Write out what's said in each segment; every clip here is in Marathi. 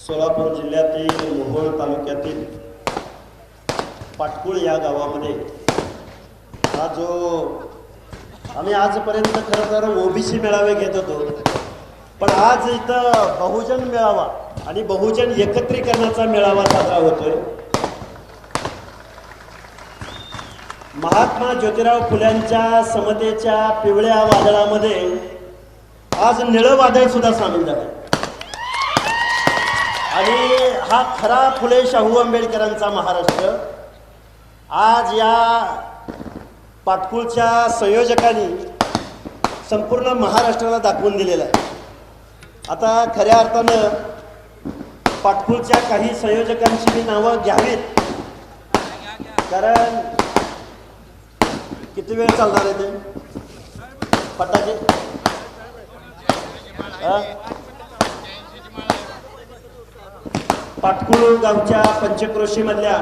सोलापूर जिल्ह्यातील मोहोळ तालुक्यातील पाटकुळ या गावामध्ये हा जो आम्ही आजपर्यंत खरं तर ओबीसी मेळावे घेत होतो, पण आज इथं बहुजन मेळावा आणि बहुजन एकत्रीकरणाचा मेळावा साजरा होतोय। महात्मा ज्योतिराव फुल्यांच्या समतेच्या पिवळ्या वादळामध्ये आज निळं वादळ सुद्धा सामील झालं आणि हा खरा फुले शाहू आंबेडकरांचा महाराष्ट्र आज या पाटकुळच्या संयोजकांनी संपूर्ण महाराष्ट्राला दाखवून दिलेला आहे। आता खऱ्या अर्थानं पाटकुळच्या काही संयोजकांची मी नावं घ्यावीत, कारण किती वेळ चालणार आहे ते फटाके? पाटकुळ गावच्या पंचक्रोशीमधल्या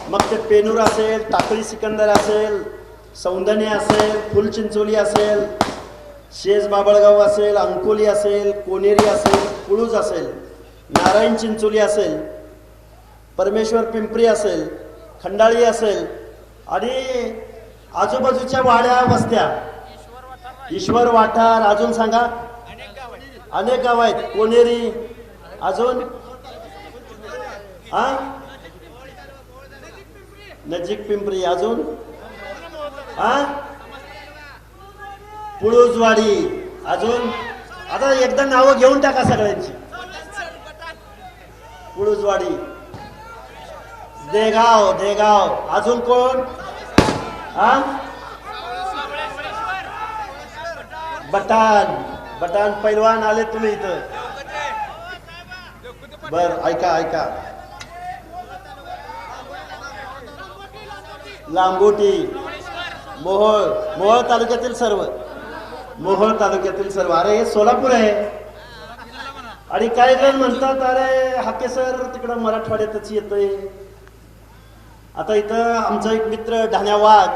मग ते पेनूर असेल, टाकळी सिकंदर असेल, सौंदणी असेल, फुलचिंचोली असेल, शेज बाबळगाव असेल, अंकोली असेल, कोनेरी असेल, पुळूज असेल, नारायण चिंचोली असेल, परमेश्वर पिंपरी असेल, खंडाळी असेल आणि आजूबाजूच्या वाड्या वस्त्या, ईश्वर वाठार, अजून सांगा, अनेक गाव आहेत, कोनेरी, अजून नजीक पिंपरी, अजून पुळूजवाडी, अजून आता एकदा नावं घेऊन टाका सगळ्यांची। पुळूजवाडी, देगाव, देगाव, अजून कोण? बटाण, बटाण पैलवान आले तुम्ही इथं? बर, ऐका ऐका, लांबोटी, मोहोळ, मोहोळ तालुक्यातील सर्व, मोहोळ तालुक्यातील सर्व। अरे हे सोलापूर आहे आणि काही जण म्हणतात अरे हाके सर तिकडं मराठवाड्यातच येतोय। आता इथं आमचा एक मित्र ढाण्या वाघ,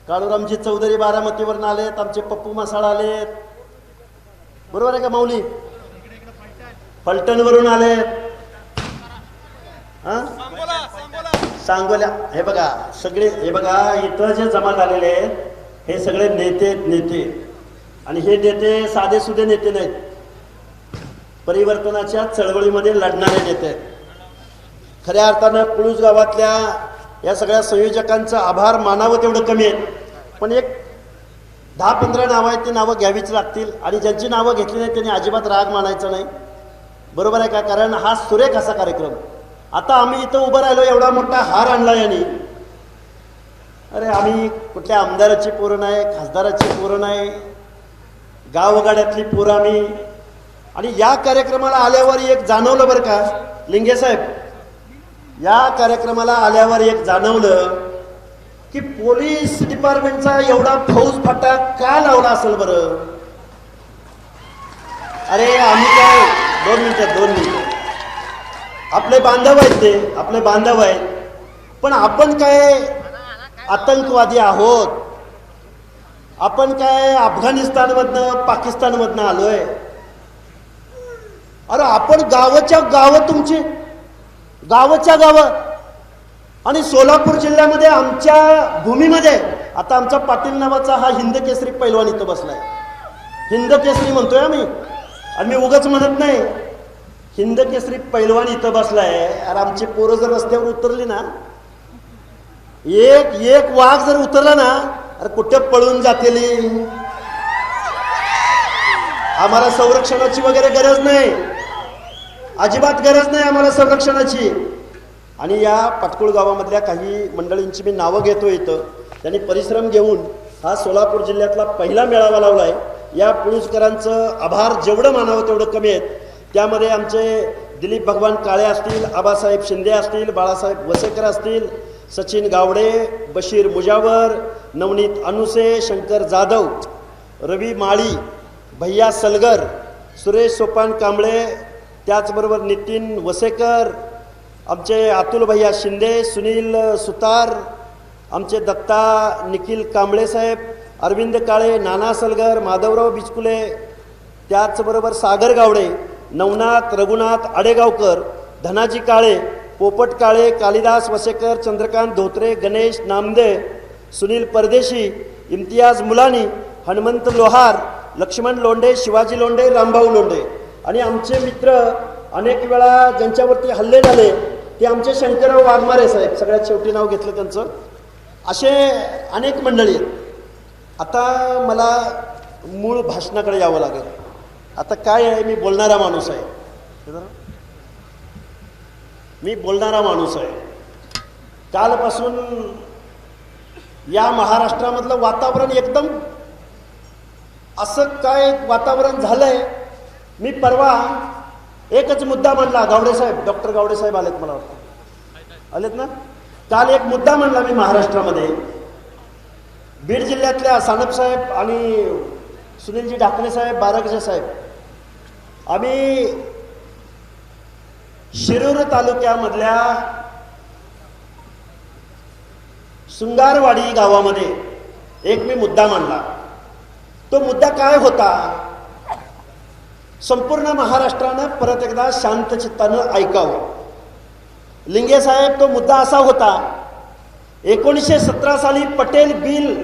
काळूरामजी चौधरी बारामतीवरून आलेत, आमचे पप्पू मसाळ आलेत, बरोबर आहे का माऊली? फलटणवरून आलेत, सांगोल्या, हे बघा सगळे, हे बघा इथं जे जमा झालेले आहेत हे सगळे नेते नेते, आणि हे नेते साधे सुधे नेते नाहीत, परिवर्तनाच्या चळवळीमध्ये लढणारे नेते। खऱ्या अर्थानं पुळूज गावातल्या या सगळ्या संयोजकांचं आभार मानावं तेवढं कमी आहे, पण एक 10-15 नावं आहेत, ती नावं घ्यावीच लागतील आणि ज्यांची नावं घेतली नाही त्यांनी अजिबात राग मानायचा नाही, बरोबर आहे का? कारण हा सुरेख असा कार्यक्रम। आता आम्ही इथं उभं राहिलो, एवढा मोठा हार आणला यांनी, अरे आम्ही कुठल्या आमदाराची पोरं नाही, खासदाराची पोरं नाही, गावगाड्यातली पोरं आम्ही। आणि या कार्यक्रमाला आल्यावर एक जाणवलं बरं का लिंगे साहेब, या कार्यक्रमाला आल्यावर एक जाणवलं की पोलीस डिपार्टमेंटचा एवढा फौज फाटा का लावला असेल बरं? अरे आम्ही काय, 2 मिनिटं, आपले बांधव आहेत, ते आपले बांधव आहेत, पण आपण काय आतंकवादी आहोत? आपण काय अफगाणिस्तानमधनं पाकिस्तानमधनं आलोय? अरे आपण गावाच्या गावं, तुमची गावाच्या गावं, आणि सोलापूर जिल्ह्यामध्ये आमच्या भूमीमध्ये आता आमचा पाटील नावाचा हा हिंद केसरी पैलवान इथं बसलाय। हिंद केसरी म्हणतोय आम्ही, आणि मी उगाच म्हणत नाही, हिंद केसरी पैलवान इथं बसलाय। अरे आमची पोरं जर रस्त्यावर उतरली ना, एक एक वाघ जर उतरला ना, अरे कुठे पळून जातेली? आम्हाला संरक्षणाची वगैरे गरज नाही, अजिबात गरज नाही आम्हाला संरक्षणाची। आणि या पाटकुळ गावामधल्या काही मंडळींची मी नावं घेतो इथं, त्यांनी परिश्रम घेऊन हा सोलापूर जिल्ह्यातला पहिला मेळावा लावलाय। या पुळूजकरांचं आभार जेवढं मानावं तेवढं कमी आहेत। त्यामध्ये आमचे दिलीप भगवान काळे असतील, आबासाहेब शिंदे असतील, बाळासाहेब वसेकर असतील, सचिन गावडे, बशीर मुजावर, नवनीत अनुसे, शंकर जाधव, रवी माळी, भैया सलगर, सुरेश सोपान कांबळे, त्याचबरोबर नितीन वसेकर, आमचे अतुल भैया शिंदे, सुनील सुतार, आमचे दत्ता निखिल कांबळे साहेब, अरविंद काळे, नाना सलगर, माधवराव बिचकुले, त्याचबरोबर सागर गावडे, नवनाथ रघुनाथ आडेगावकर, धनाजी काळे, पोपट काळे, कालिदास वसेकर, चंद्रकांत धोत्रे, गणेश नामदे, सुनील परदेशी, इम्तियाज मुलानी, हनुमंत लोहार, लक्ष्मण लोंढे, शिवाजी लोंढे, रामभाऊ लोंढे आणि आमचे मित्र अनेक वेळा ज्यांच्यावरती हल्ले झाले ते आमचे शंकरराव वाघमारे साहेब, सगळ्यात शेवटी नाव घेतलं त्यांचं. असे अनेक मंडळी आहेत. आता मला मूळ भाषणाकडे यावं लागेल. आता काय आहे, मी बोलणारा माणूस आहे. मी बोलणारा माणूस आहे. कालपासून या महाराष्ट्रामधलं वातावरण एकदम असं काय वातावरण झालंय. मी परवा एकच मुद्दा म्हणला, गावडे साहेब, डॉक्टर गावडे साहेब आलेत, मला वाटतं आलेत ना. काल एक मुद्दा म्हणला मी महाराष्ट्रामध्ये. बीड जिल्ह्यातल्या सानप साहेब आणि सुनीलजी ढाकणे साहेब, बारगजे साहेब, आम्ही शिरूर तालुक्यामधल्या सुंगारवाडी गावामध्ये एक मी मुद्दा मांडला. तो मुद्दा काय होता, संपूर्ण महाराष्ट्रानं परत एकदा शांत चित्तानं ऐकावं. लिंगे साहेब, तो मुद्दा असा होता, 1917 साली पटेल बिल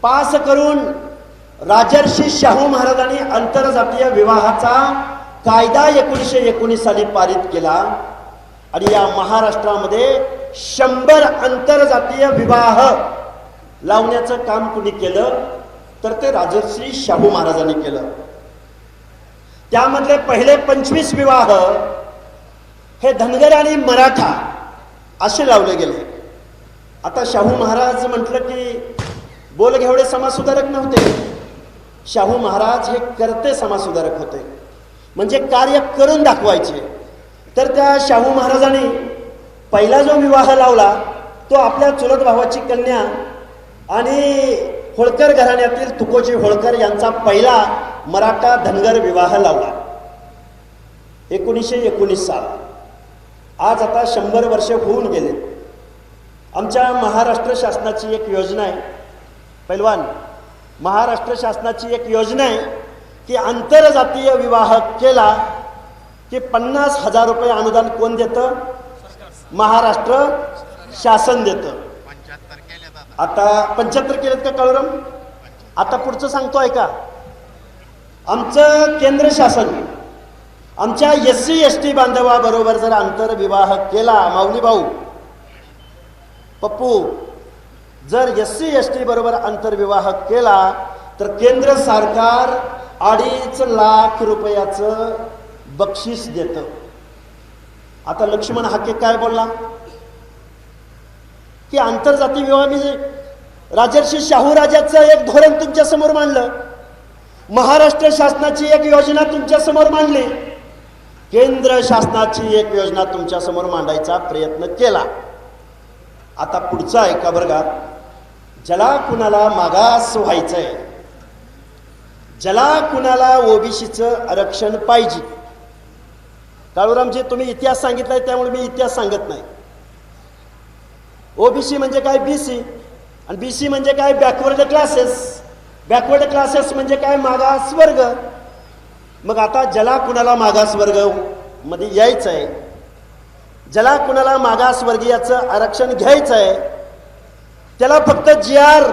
पास करून राजर्षी शाहू महाराजांनी आंतरजातीय विवाहाचा कायदा 1919 साली पारित केला आणि या महाराष्ट्रामध्ये 100 आंतरजातीय विवाह लावण्याचं काम कुणी केलं तर ते राजर्षी शाहू महाराजांनी केलं. त्यामधले पहिले 25 विवाह हे धनगर आणि मराठा असे लावले गेले. आता शाहू महाराज म्हटलं की बोलघेवडे समाजसुधारक नव्हते. शाहू महाराज हे करते समाजसुधारक होते, म्हणजे कार्य करून दाखवायचे. तर त्या शाहू महाराजांनी पहिला जो विवाह लावला तो आपल्या चुलत भावाची कन्या आणि होळकर घराण्यातील तुकोजी होळकर यांचा पहिला मराठा धनगर विवाह लावला. 1919 साल. आज आता 100 वर्ष होऊन गेले. आमच्या महाराष्ट्र शासनाची एक योजना आहे पैलवान, महाराष्ट्र शासनाची एक योजना आहे की आंतरजातीय विवाह केला की 50,000 रुपये अनुदान कोण देतं? महाराष्ट्र शासन देतं. आता 75 केलेत का काळूराम? आता पुढचं सांगतो ऐका. आमचं केंद्र शासन आमच्या SC ST बांधवाबरोबर जर आंतरविवाह केला, माऊली भाऊ पप्पू, जर SC ST बरोबर आंतरविवाह केला तर केंद्र सरकार 2.5 लाख रुपयाचं बक्षीस देतं. आता लक्ष्मण हाके काय बोलला की आंतरजाती विवाह, मी राजर्षी शाहू राजाचं एक धोरण तुमच्या समोर मांडलं, महाराष्ट्र शासनाची एक योजना तुमच्या समोर मांडली, केंद्र शासनाची एक योजना तुमच्या समोर मांडायचा प्रयत्न केला. आता पुढचं ऐका बरं का. ज्याला कुणाला मागास व्हायचंय, ज्याला कुणाला ओबीसीचं आरक्षण पाहिजे, काळूरामजी तुम्ही इतिहास सांगितलाय त्यामुळे मी इतिहास सांगत नाही. ओबीसी म्हणजे काय? बीसी. आणि बीसी म्हणजे काय? Backward classes. बॅकवर्ड क्लासेस म्हणजे काय? मागास वर्ग. मग आता ज्याला कुणाला मागास वर्ग मध्ये यायचं आहे, ज्याला कुणाला मागास वर्गीयाचं आरक्षण घ्यायचं आहे, त्याला फक्त GR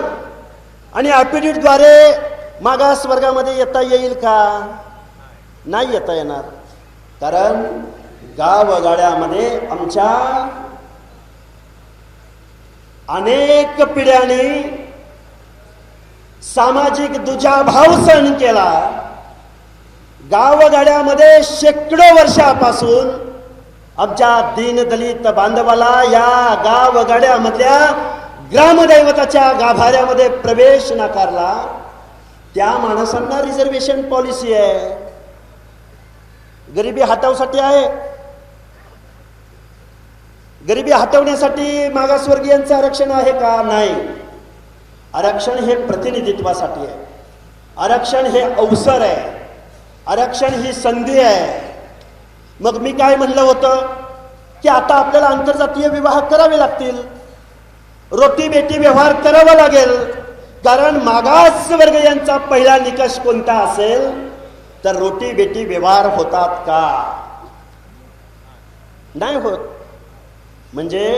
आणि ॲफिडेव्हिटद्वारे मागास वर्गामध्ये येता येईल का? नाही येता येणार. कारण गावगाड्यामध्ये आमच्या अनेक पिढ्यांनी सामाजिक दुजाभाव सहन केला. गावगाड्यामध्ये शेकडो वर्षापासून आमच्या दीनदलित बांधवाला या गावगाड्यामधल्या ग्रामदैवताच्या गाभाऱ्यामध्ये प्रवेश नाकारला. त्या माणसांना रिझर्वेशन पॉलिसी आहे, गरिबी हटवण्यासाठी आहे. गरिबी हटवण्यासाठी मागासवर्गीयांचं आरक्षण आहे का? नाही. आरक्षण हे प्रतिनिधित्वासाठी आहे, आरक्षण हे अवसर आहे, आरक्षण ही संधी आहे. मग मी काय म्हणलं होतं की आता आपल्याला आंतरजातीय विवाह करावे लागतील, रोटी बेटी व्यवहार करावा लागेल. कारण मागासवर्गीयांचा पहिला निकष कोणता असेल तर रोटी बेटी व्यवहार होतात का? नाही होत. म्हणजे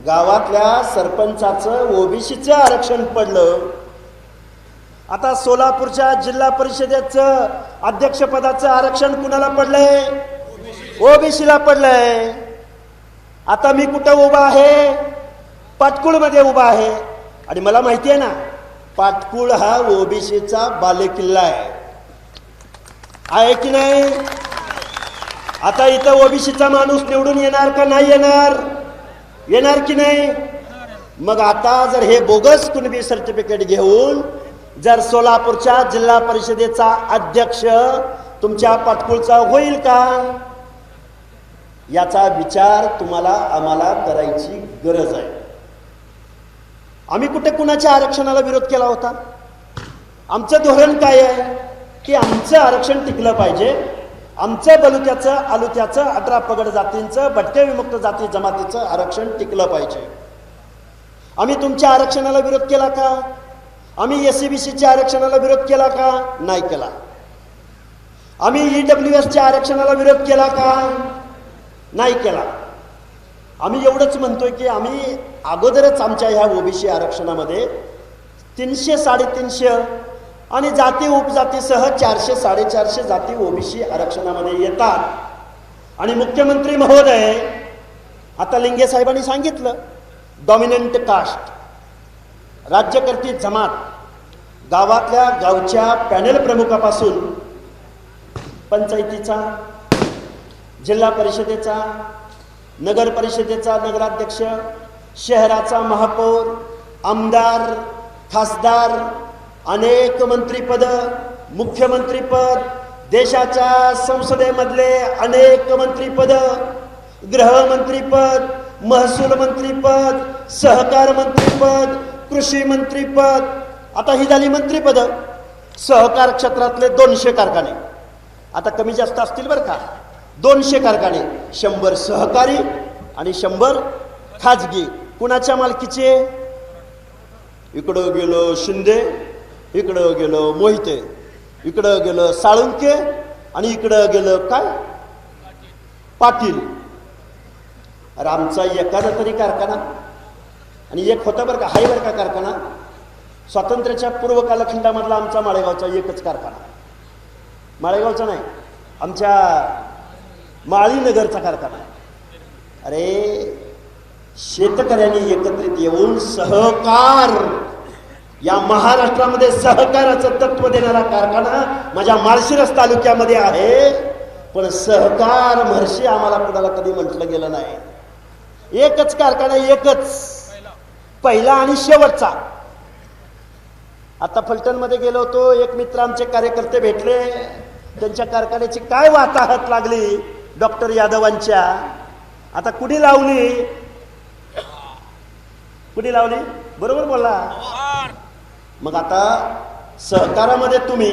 गावातल्या सरपंचाचं ओबीसीचं आरक्षण पडलं. आता सोलापूरच्या जिल्हा परिषदेचं अध्यक्षपदाचं आरक्षण कुणाला पडलंय? ओबीसीला पडलंय. आता मी कुठं उभा आहे? पाटकुळमध्ये उभा आहे. आणि मला माहिती आहे ना, पाटकुळ हा ओबीसीचा बालेकिल्ला आहे की नाही? आता इथं ओबीसीचा माणूस निवडून येणार का नाही येणार? येणार की नाही? मग आता जर हे बोगस कुणबी सर्टिफिकेट घेऊन जर सोलापूरच्या जिल्हा परिषदेचा अध्यक्ष तुमच्या पाटकुळचा होईल का? याचा विचार तुम्हाला आम्हाला करायची गरज आहे. आम्ही कुठे कुणाच्या आरक्षणाला विरोध केला होता? आमचं धोरण काय आहे की आमचं आरक्षण टिकलं पाहिजे. आमचं बलुत्याचं आलुत्याचं 18 पगड जातींचं भटके विमुक्त जाती जमातीचं आरक्षण टिकलं पाहिजे. आम्ही तुमच्या आरक्षणाला विरोध केला का? आम्ही एससीबीसीच्या आरक्षणाला विरोध केला का? नाही केला. आम्ही ईडब्ल्यूएसच्या आरक्षणाला विरोध केला का? नाही केला. आम्ही एवढंच म्हणतोय की आम्ही अगोदरच आमच्या ह्या ओबीसी आरक्षणामध्ये 300 350 आणि जाती उपजातीसह 400 450 जाती ओबीसी आरक्षणामध्ये येतात. आणि मुख्यमंत्री महोदय आता लिंगे साहेबांनी सांगितलं, डॉमिनंट कास्ट राज्यकर्ती जमात गावातल्या गावच्या पॅनल प्रमुखापासून पंचायतीचा, जिल्हा परिषदेचा, नगर परिषदेचा नगराध्यक्ष, शहराचा महापौर, आमदार, खासदार, अनेक मंत्रीपद, मुख्यमंत्रीपद, देशाच्या संसदेमधले अनेक मंत्रीपद, गृहमंत्रीपद, महसूल मंत्रीपद, सहकार मंत्रीपद, कृषी मंत्रीपद, आता ही झाली मंत्रीपद. सहकार क्षेत्रातले 200 कारखाने, आता कमी जास्त असतील बरं का, 200 कारखाने, 100 सहकारी आणि 100 खाजगी. कुणाच्या मालकीचे? इकडं गेलं शिंदे, इकडं गेलं मोहिते, इकडं गेलं साळुंके आणि इकडं गेलं काय पाटील. अरे आमचा एखादा तरी कारखाना, आणि एक होता बरं का, हाय बरं का कारखाना, स्वातंत्र्याच्या पूर्व कालखंडामधला आमचा माळेगावचा एकच कारखाना. माळेगावचा नाही, आमच्या माळीनगरचा कारखाना. अरे शेतकऱ्यांनी एकत्रित येऊन सहकार, या महाराष्ट्रामध्ये सहकाराचं तत्व देणारा कारखाना माझ्या माळशिरस तालुक्यामध्ये आहे. पण सहकार महर्षी आम्हाला कुणाला कधी म्हटलं गेलं नाही. एकच कारखाना, एकच, पहिला आणि शेवटचा. आता फलटणमध्ये गेलो होतो, एक मित्र आमचे कार्यकर्ते भेटले, त्यांच्या कारखान्याची काय वाताहत लागली डॉक्टर यादवांच्या. आता कुणी लावली? कुणी लावली? बरोबर बोलला. मग आता सहकारामध्ये तुम्ही,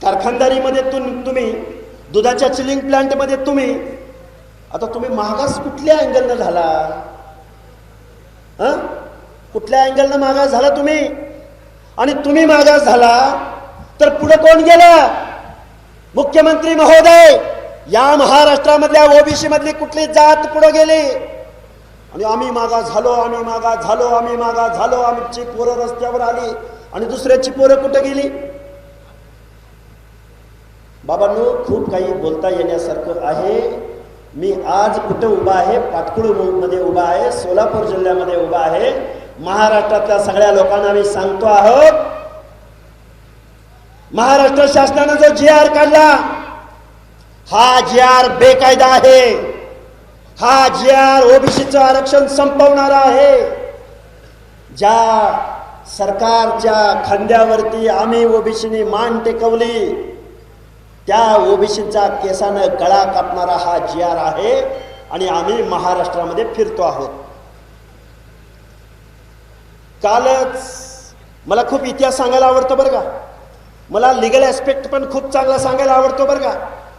कारखानदारीमध्ये तुम्ही, दुधाच्या चिलिंग प्लांटमध्ये तुम्ही, आता तुम्ही मागास कुठल्या अँगलनं झाला? कुठल्या अँगलनं मागास झाला तुम्ही? आणि तुम्ही मागास झाला तर पुढे कोण गेलं? मुख्यमंत्री महोदय, या महाराष्ट्रामधल्या ओबीसी मधली कुठली जात पुढे गेली? आणि आम्ही मागास झालो, आम्ही मागास झालो, आम्ही मागास झालो, आमची पोरं रस्त्यावर आली आणि दुसऱ्याची पोरं कुठे गेली? बाबांनो, खूप काही बोलता येण्यासारखं आहे. मी आज कुठे उभा आहे? पाटकुळमध्ये उभा आहे, सोलापूर जिल्ह्यामध्ये उभा आहे. महाराष्ट्रातल्या सगळ्या लोकांना मी सांगतो आहोत, महाराष्ट्र शासनाने जो GR काढला, हा GR बेकायदा आहे. हा GR ओबीसीचं आरक्षण संपवणारा आहे. ज्या सरकारच्या खांद्यावरती आम्ही ओबीसीनी मान टेकवली, त्या ओबीसीचा केसानं गळा कापणारा हा GR आहे. आणि आम्ही महाराष्ट्रामध्ये फिरतो आहोत. कालच मला खूप इतिहास सांगायला आवडतो बरं का, मला लिगल ॲस्पेक्ट पण खूप चांगला सांगायला आवडतो बरं का.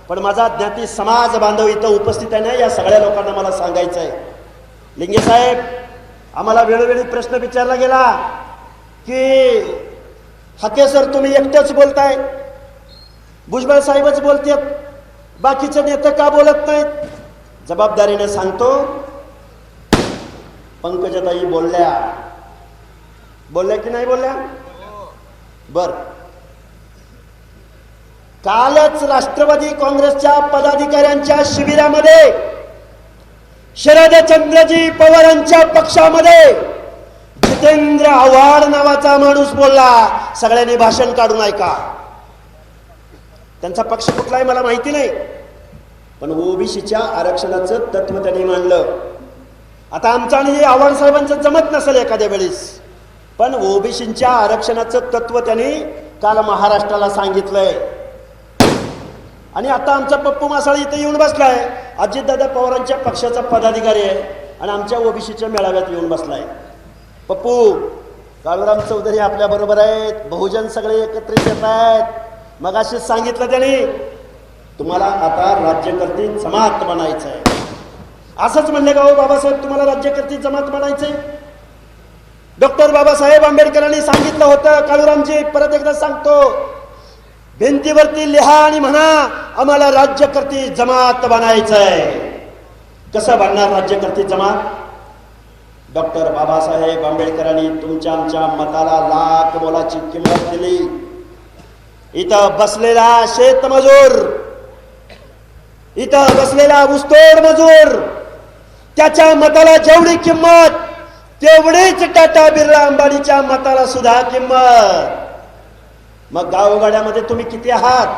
पण माझा ज्ञाती समाज बांधव इथं उपस्थित आहे ना, या सगळ्या लोकांना मला सांगायचं आहे. लिंगे साहेब, आम्हाला वेळोवेळी प्रश्न विचारला गेला की हाके सर तुम्ही एकटेच बोलताय, भुजबळ साहेबच बोलतात, बाकीचे नेते का बोलत नाहीत? जबाबदारीने सांगतो, पंकजाताई बोलल्या की नाही बोलल्या? बर, कालच राष्ट्रवादी काँग्रेसच्या पदाधिकाऱ्यांच्या शिबिरामध्ये शरदचंद्रजी पवारांच्या पक्षामध्ये जितेंद्र आव्हाड नावाचा माणूस बोलला. सगळ्यांनी भाषण काढून ऐका. त्यांचा पक्ष कुठला आहे मला माहिती नाही, पण ओबीसीच्या आरक्षणाचं तत्व त्यांनी मांडलं. आता आमचं आणि आव्हाड साहेबांचं जमत नसेल एखाद्या वेळेस, पण ओबीसीच्या आरक्षणाचं तत्व त्यांनी काल महाराष्ट्राला सांगितलंय. आणि आता आमचा पप्पू मासाळी इथे येऊन बसलाय, अजितदादा पवारांच्या पक्षाचा पदाधिकारी आहे आणि आमच्या ओबीसीच्या मेळाव्यात येऊन बसलाय. पप्पू, काळूराम चौधरी आपल्या बरोबर आहेत, बहुजन सगळे एकत्रित येत आहेत. मगाशीच सांगितलं त्यांनी, तुम्हाला आता राज्यकर्ती जमात बनायचं आहे. असंच म्हणले का हो बाबासाहेब, तुम्हाला राज्यकर्ती जमात बनायचंय? डॉक्टर बाबासाहेब आंबेडकरांनी सांगितलं होतं, काळूरामजी परत एकदा सांगतो, भिंतीवरती लिहा आणि म्हणा आम्हाला राज्यकर्ती जमात बनायचंय. कसं बनणार राज्यकर्ती जमात? डॉक्टर बाबासाहेब आंबेडकरांनी तुमच्या आमच्या मताला लाख मोलाची किंमत दिली. इथं बसलेला शेतमजूर, इथं बसलेला ऊसतोड मजूर, त्याच्या मताला जेवढी किंमत तेवढीच टाटा बिर्ला अंबानीच्या मताला सुद्धा किंमत. मग गावगाड्यामध्ये तुम्ही किती आहात?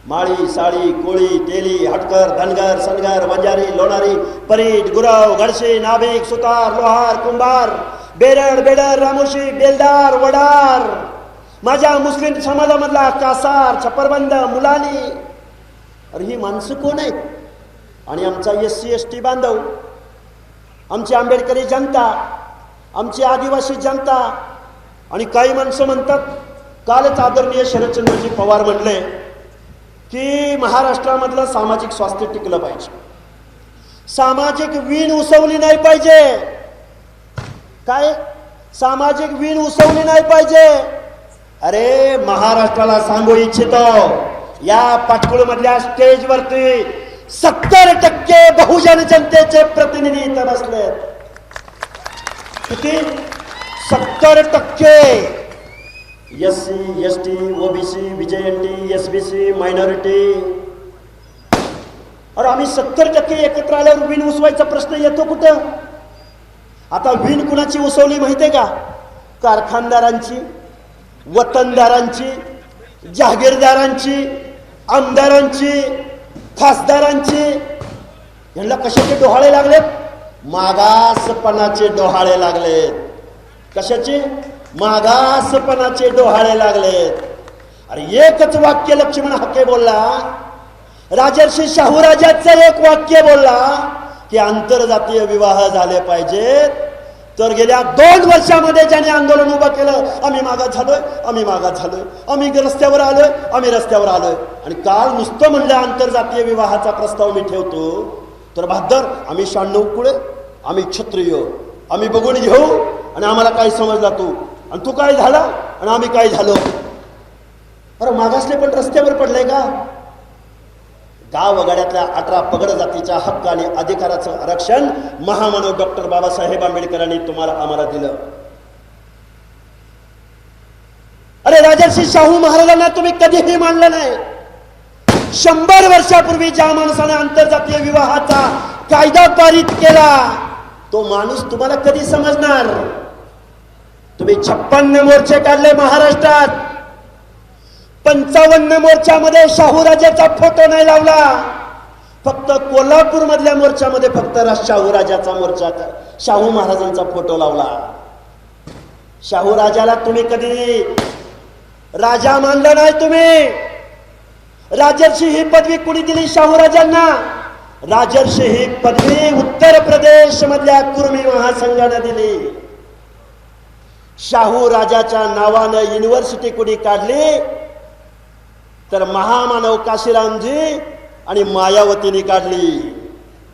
माळी, साळी, कोळी, तेली, हटकर, धनगर, सनगर, वंजारी, लोणारी, परीट, गुरव, गडशी, नाभिक, सुतार, लोहार, कुंभार, बेरड, बेडर, रामोशी, बेलदार, वडार, माझ्या मुस्लिम समाजामधला कासार, छपरबंद, मुलानी. अरे ही माणसं कोण आहेत? आणि आमचा SC ST बांधव, आमची आंबेडकरी जनता, आमची आदिवासी जनता. आणि काही माणसं म्हणतात, कालच आदरणीय शरदचंद्रजी पवार म्हणले की महाराष्ट्रामधलं सामाजिक स्वास्थ्य टिकलं पाहिजे, सामाजिक वीण उसवली नाही पाहिजे. काय सामाजिक वीण उसवली नाही पाहिजे? अरे महाराष्ट्राला सांगू इच्छितो, या पाटकुळ मधल्या स्टेजवरती 70% बहुजन जनतेचे प्रतिनिधी इथं बसलेत. किती? 70%. SC ST OBC VJNT SBC minority. अरे आम्ही 70% एकत्र आल्यावर वीण उसवायचा प्रश्न येतो कुठं? आता वीण कुणाची उसवली माहितीये का? कारखानदारांची, वतनदारांची, जहागीरदारांची, आमदारांची, खासदारांची. यांना कशाचे डोहाळे लागलेत? मागासपणाचे डोहाळे लागलेत. कशाचे? मागासपणाचे डोहाळे लागलेत. अरे एकच वाक्य लक्ष्मण हाके बोलला, राजर्षी शाहू राजाचं एक वाक्य बोलला की आंतरजातीय विवाह झाले पाहिजेत. तर गेल्या 2 वर्षामध्ये ज्याने आंदोलन उभं केलं, आम्ही मागास झालोय, आम्ही मागास झालोय, आम्ही रस्त्यावर आलोय, आम्ही रस्त्यावर आलोय. आणि काल नुसतं म्हणलं आंतरजातीय विवाहाचा प्रस्ताव मी ठेवतो, तर बहादर आम्ही 96 कुळे, आम्ही क्षत्रिय, आम्ही बघून घेऊ आणि आम्हाला काय समजला तू, आणि तू काय झाला आणि आम्ही काय झालो. अरे मागासले पण रस्त्यावर पडले का? गावगाड्यातल्या 18 पगड जातीच्या हक्क आणि अधिकाराचं आरक्षण महामानव डॉक्टर बाबासाहेब आंबेडकरांनी तुम्हाला आम्हाला दिलं. अरे राजर्षी शाहू महाराजांना तुम्ही कधीही मानलं नाही. 100 वर्षापूर्वी ज्या माणसाने आंतरजातीय विवाहाचा कायदा पारित केला, तो माणूस तुम्हाला कधी समजणार? तुम्ही 56 मोर्चे काढले महाराष्ट्रात, 55 मोर्चामध्ये शाहू राजाचा फोटो नाही लावला. फक्त कोल्हापूर मधल्या मोर्चामध्ये फक्त शाहू राजाचा मोर्चा, शाहू महाराजांचा फोटो लावला. शाहू राजाला तुम्ही कधी राजा मानलं नाही. तुम्ही राजर्षी ही पदवी कुणी दिली शाहू राजांना? राजर्षी ही पदवी उत्तर प्रदेश मधल्या कुर्मी महासंघाने दिली. शाहू राजाच्या नावानं युनिव्हर्सिटी कुणी काढली? तर महामानव काशीरामजी आणि मायावतीने काढली.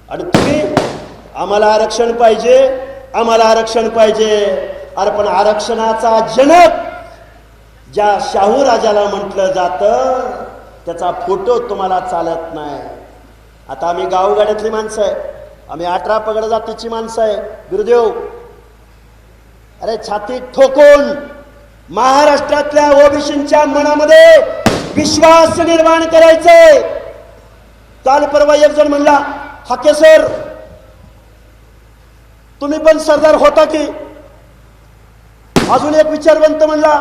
आणि तुम्ही आम्हाला आरक्षण पाहिजे, आम्हाला आरक्षण पाहिजे. अरे पण आरक्षणाचा जनक ज्या शाहू राजाला म्हटलं जातं त्याचा फोटो तुम्हाला चालत नाही. आता आम्ही गावगाड्यातली माणसं आहे, आम्ही 18 पगड जातीची माणसं आहे. गुरुदेव, अरे छाती ठोकून महाराष्ट्रातल्या ओबीसींच्या मनामध्ये विश्वास निर्माण करायचंय. काल परवा एक जण म्हणला, हाके सर तुम्ही पण सरदार होता की? अजून एक विचारवंत म्हणला,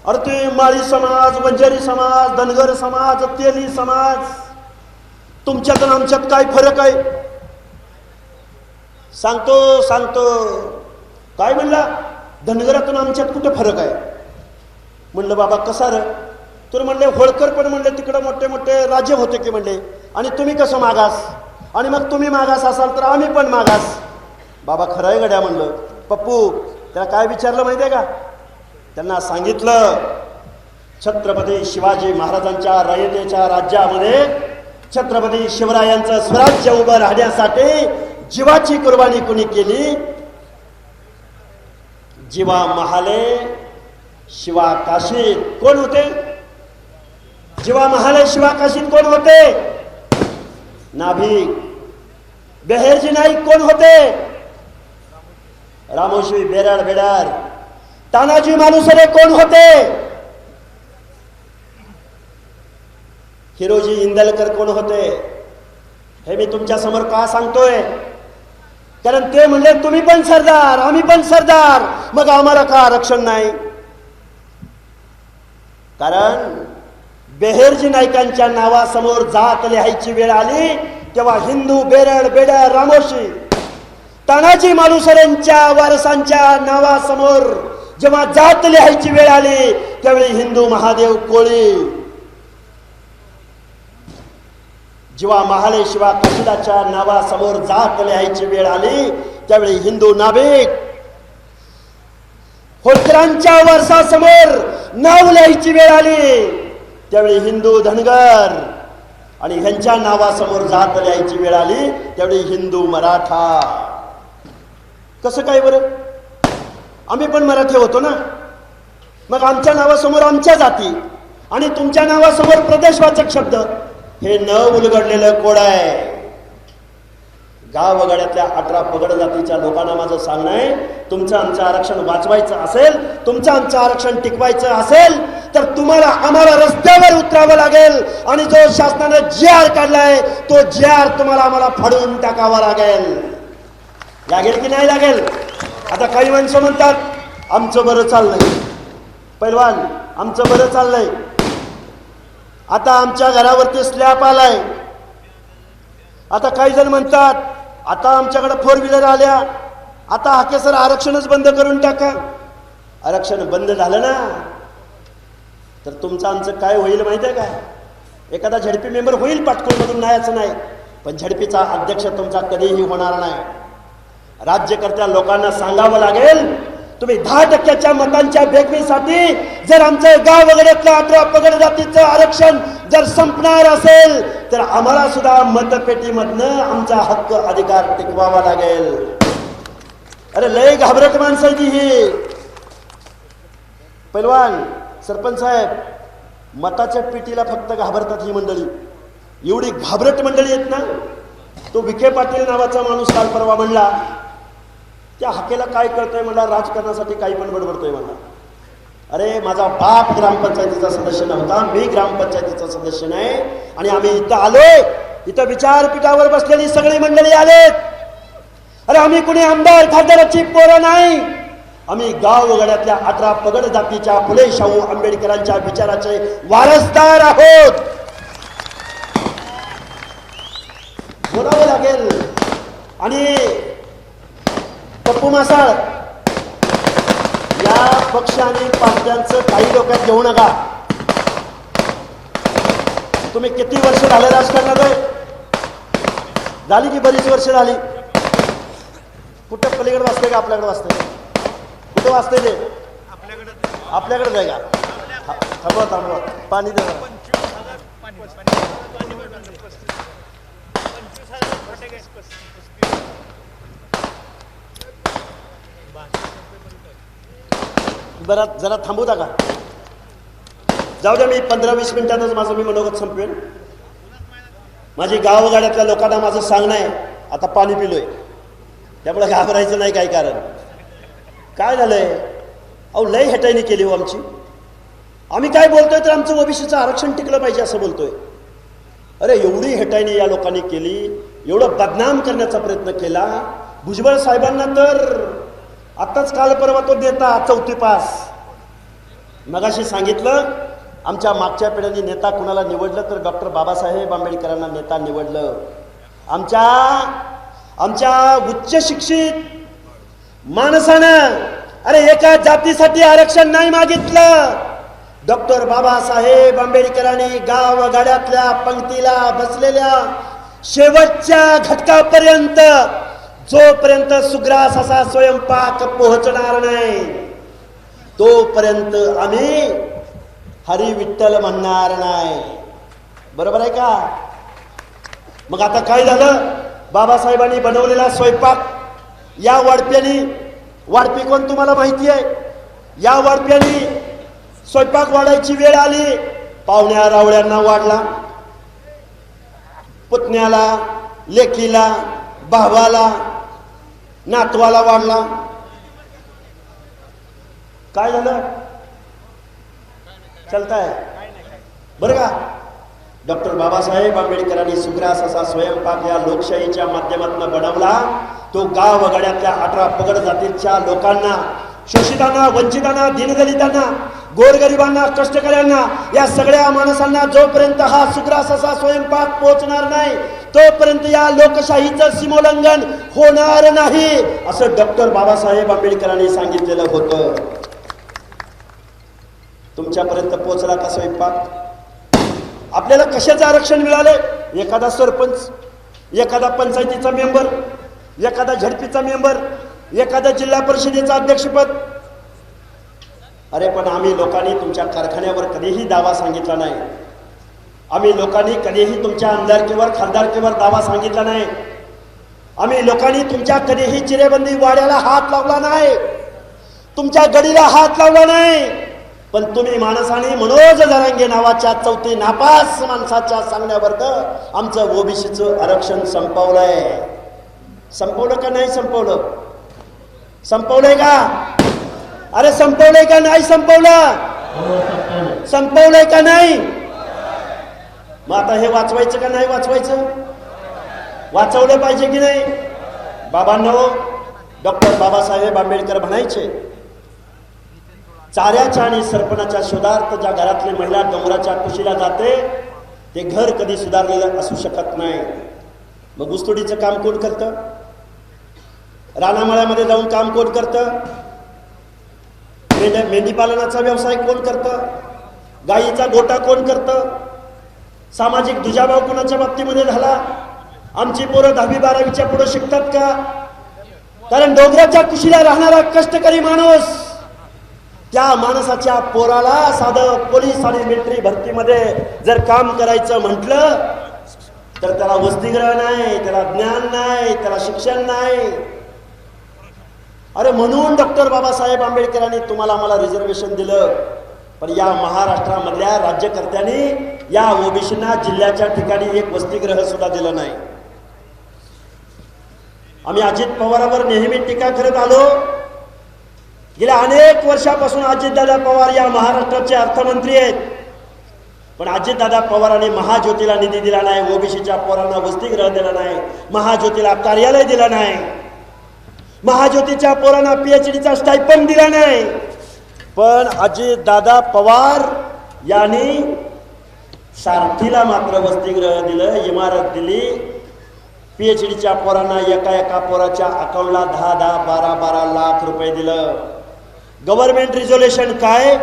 अरे ते माळी समाज, बंजारी समाज, धनगर समाज, तेली समाज, तुमच्यात आणि आमच्यात काय फरक आहे? सांगतो काय म्हणला, धनगरातून आमच्यात कुठे फरक आहे? म्हणलं बाबा कसा रे? तर म्हणले होळकर पण म्हणले तिकडे मोठे मोठे राज्य होते की म्हणले, आणि तुम्ही कसं मागास? आणि मग तुम्ही मागास असाल तर आम्ही पण मागास. बाबा खरं आहे गड्या म्हणलं. पप्पू त्याला काय विचारलं माहिती आहे का? त्यांना सांगितलं, छत्रपती शिवाजी महाराजांच्या रयतेच्या राज्यामध्ये छत्रपती शिवरायांचं स्वराज्य उभं राहण्यासाठी जीवाची कुर्बानी कुणी केली? जीवा महाले शिवा काशीत कोण होते? जीवा महाले शिवा काशीत कोण होते? नाभिक. बेहेरजी नाईक कोण होते? रामोशी बेराड बेडार. तानाजी मालुसरे कोण होते? हिरोजी इंदलकर कोण होते? हे मी तुमच्या समोर का सांगतोय? कारण ते म्हणले तुम्ही पण सरदार, आम्ही पण सरदार, मग आम्हाला का आरक्षण नाही? कारण बेहेरजी नाईकांच्या नावासमोर जात लिहायची वेळ आली तेव्हा हिंदू बेरड बेडर रामोशी, तानाजी मालुसरेंच्या वारसांच्या नावासमोर जेव्हा जात लिहायची वेळ आली त्यावेळी हिंदू महादेव कोळी, जेव्हा महाले शिवा काशिदाच्या नावासमोर जात लिहायची वेळ आली त्यावेळी हिंदू नाभिक, होळकरांच्या वारसासमोर नाव लिहायची वेळ आली त्यावेळी हिंदू धनगर, आणि ह्यांच्या नावासमोर जात लिहायची वेळ आली त्यावेळी हिंदू मराठा. कसं काय बरं? आम्ही पण मराठी होतो ना, मग आमच्या नावासमोर आमच्या जाती आणि तुमच्या नावासमोर प्रदेशवाचक शब्द, हे न उलगडलेलं कोड आहे. गावगाड्यातल्या 18 पगड जातीच्या लोकांना माझं सांगणं आहे, तुमचं आमचं आरक्षण वाचवायचं असेल, तुमचं आमचं आरक्षण टिकवायचं असेल तर तुम्हाला आम्हाला रस्त्यावर उतरावं लागेल, आणि जो शासनाने जी.आर. काढलाय तो जी.आर. तुम्हाला आम्हाला फाडून टाकावा लागेल. लागेल की नाही लागेल? आता काही माणसं म्हणतात आमचं बरं चाललंय, पैलवान आमचं बरं चाललंय, आता आमच्या घरावरती स्लॅब आलाय. आता काही जण म्हणतात आता आमच्याकडे 4 व्हीलर आल्या, आता हाके सर आरक्षणच बंद करून टाका. आरक्षण बंद झालं ना तर तुमचं आमचं काय होईल माहिती आहे का? एखादा झडपी मेंबर होईल पाटकोळमधून, नाही असं नाही, पण झडपीचा अध्यक्ष तुमचा कधीही होणार नाही. राज्यकर्त्या लोकांना सांगावं लागेल, तुम्ही 10% मतांच्या बेगमीसाठी जर आमचं गाव वगैरेतलं 18 पगड जातीचं आरक्षण जर संपणार असेल तर आम्हाला सुद्धा मतपेटीमधनं आमचा हक्क अधिकार टिकवावा लागेल. अरे लय घाबरट माणसं ती ही. पैलवान सरपंच साहेब, मताच्या पेटीला फक्त घाबरतात ही मंडळी. एवढी घाबरट मंडळी आहेत ना. तो विखे पाटील नावाचा माणूस काल परवा म्हणला, त्या हाकेला काय कळतंय म्हणला, राजकारणासाठी काही पण बडबडतोय म्हणला. अरे माझा बाप ग्रामपंचायतीचा सदस्य नव्हता, मी ग्रामपंचायतीचा सदस्य नाही, आणि आम्ही इथं आलोय, इथं विचारपीठावर बसलेली सगळी मंडळी आलेत. अरे आम्ही कुणी आमदार खासदाराची पोरं नाही, आम्ही गावगाड्यातल्या 18 पगड जातीच्या फुले शाहू आंबेडकरांच्या विचाराचे वारसदार आहोत. बोलावं लागेल. आणि पप्पू मासाळ, या पक्ष आणि पार्ट्यांचं काही डोक्यात घेऊ नका. तुम्ही किती वर्ष झाले राजकारणात आहे? झाली की बरीच वर्ष झाली. कुठं पलीकडे वाचते का आपल्याकडे वाचते? कुठं वाचते ते? आपल्याकडे जाय का? थांबवा थांबवा, पाणी दे. बरं जरा थांबवता का? जाऊ द्या, मी 15-20 मिनिटातच माझं मी मनोगत संपवेन. माझी गावगाड्यातल्या लोकांना माझं सांगणं आहे, आता पाणी पिलोय त्यामुळे घाबरायचं नाही. काय कारण काय झालंय? अहो लय हेटाईने केली हो आमची. आम्ही काय बोलतोय तर आमचं ओबीसीचं आरक्षण टिकलं पाहिजे असं बोलतोय. अरे एवढी हेटाईने या लोकांनी केली, एवढं बदनाम करण्याचा प्रयत्न केला. भुजबळ साहेबांना तर आत्ताच काल परवा तो देता 4थी पास. मगाशी सांगितलं आमच्या मागच्या पिढ्यांनी नेता कुणाला निवडलं तर डॉक्टर बाबासाहेब आंबेडकरांना नेता निवडलं. आमच्या उच्च शिक्षित माणसानं अरे एका जातीसाठी आरक्षण नाही मागितलं. डॉक्टर बाबासाहेब आंबेडकरांनी गावगाड्यातल्या पंक्तीला बसलेल्या शेवटच्या घटकापर्यंत जोपर्यंत सुग्रास असा स्वयंपाक पोहोचणार नाही तोपर्यंत आम्ही हरी विठ्ठल म्हणणार नाही. बरोबर आहे का? मग आता काय झालं? बाबासाहेबांनी बनवलेला स्वयंपाक या वाढप्यानी, वाढपी कोण तुम्हाला माहिती आहे? या वाढप्यानी स्वयंपाक वाढायची वेळ आली, पाहुण्या रावळ्यांना वाढला, पुतण्याला, लेकीला, भावाला, नातवाला वाढला. काय झालं? चलताय बरं का? डॉक्टर बाबासाहेब आंबेडकरांनी सुग्रास असा स्वयंपाक या लोकशाहीच्या माध्यमातून बनवला. तो गावगाड्यातल्या 18 पगड जातीच्या लोकांना, शोषितांना, वंचितांना, दीनदलितांना, गोरगरिबांना, कष्टकऱ्यांना, या सगळ्या माणसांना जोपर्यंत हा सुग्रास असा स्वयंपाक पोहोचणार नाही तोपर्यंत या लोकशाहीचं सीमोल्लंघन होणार नाही असं डॉक्टर बाबासाहेब आंबेडकरांनी सांगितलेलं होतं. तुमच्यापर्यंत पोहोचला का स्वयंपाक? आपल्याला कशाचं आरक्षण मिळाले? एखादा सरपंच, एखादा पंचायतीचा मेंबर, एखादा झडपीचा मेंबर, एखादा जिल्हा परिषदेचं अध्यक्षपद. अरे पण आम्ही लोकांनी तुमच्या कारखान्यावर कधीही दावा सांगितला नाही. आम्ही लोकांनी कधीही तुमच्या आमदारकीवर, खासदारकीवर दावा सांगितला नाही. आम्ही लोकांनी तुमच्या कधीही चिरेबंदी वाड्याला हात लावला नाही, तुमच्या गडीला हात लावला नाही. पण तुम्ही माणसाने मनोज जरांगे नावाच्या 4थी नापास माणसाच्या सांगण्यावर आमचं ओबीसीचं आरक्षण संपवलंय. संपवलं का नाही संपवलं? संपवलंय का? अरे संपवलंय का नाही संपवलं? संपवलंय का नाही? मग आता हे वाचवायचं का नाही वाचवायचं? वाचवलं पाहिजे की नाही? बाबांनो, डॉक्टर बाबासाहेब आंबेडकर म्हणायचे, चाऱ्याच्या आणि सरपणाच्या शोधार्थ ज्या घरातली महिला डोंगराच्या कुशीला जाते ते घर कधी सुधारलेलं असू शकत नाही. मग ऊसतोडीचं काम कोण करतं? रानामळ्यामध्ये जाऊन काम कोण करतं? मेंढीपालनाचा व्यवसाय कोण करतं? गायीचा गोटा कोण करतं? सामाजिक दुजाभाव कोणाच्या बाबतीमध्ये झाला? आमची पोरं 10वी-12वीच्या पुढे शिकतात का? कारण डोंगराच्या कुशीला राहणारा कष्टकरी माणूस, त्या माणसाच्या पोराला साधं पोलीस आणि मिलिटरी भरतीमध्ये जर काम करायचं म्हटलं तर त्याला वसतिगृह नाही, त्याला ज्ञान नाही, त्याला शिक्षण नाही. अरे म्हणून डॉक्टर बाबासाहेब आंबेडकरांनी तुम्हाला मला रिझर्वेशन दिलं. पण या महाराष्ट्रामधल्या राज्यकर्त्यांनी या ओबीसींना जिल्ह्याच्या ठिकाणी एक वसतिगृह सुद्धा दिलं नाही. आम्ही अजित पवारांवर नेहमी टीका करत आलो. गेल्या अनेक वर्षापासून अजितदादा पवार या महाराष्ट्राचे अर्थमंत्री आहेत. पण अजितदादा पवारांनी महाज्योतीला निधी दिला नाही, ओबीसीच्या पोरांना वसतिगृह दिला नाही, महाज्योतीला कार्यालय दिलं नाही, महाज्योतीच्या पोरांना PhDचा स्टायपंड दिला नाही. पण अजितदादा पवार यांनी सारथीला मात्र वसतिगृह दिलं, इमारत दिली. PhDच्या पोरांना एका पोराच्या अकाउंटला 10-10, 12-12 लाख रुपये दिलं. गव्हर्नमेंट रिझोल्युशन काय?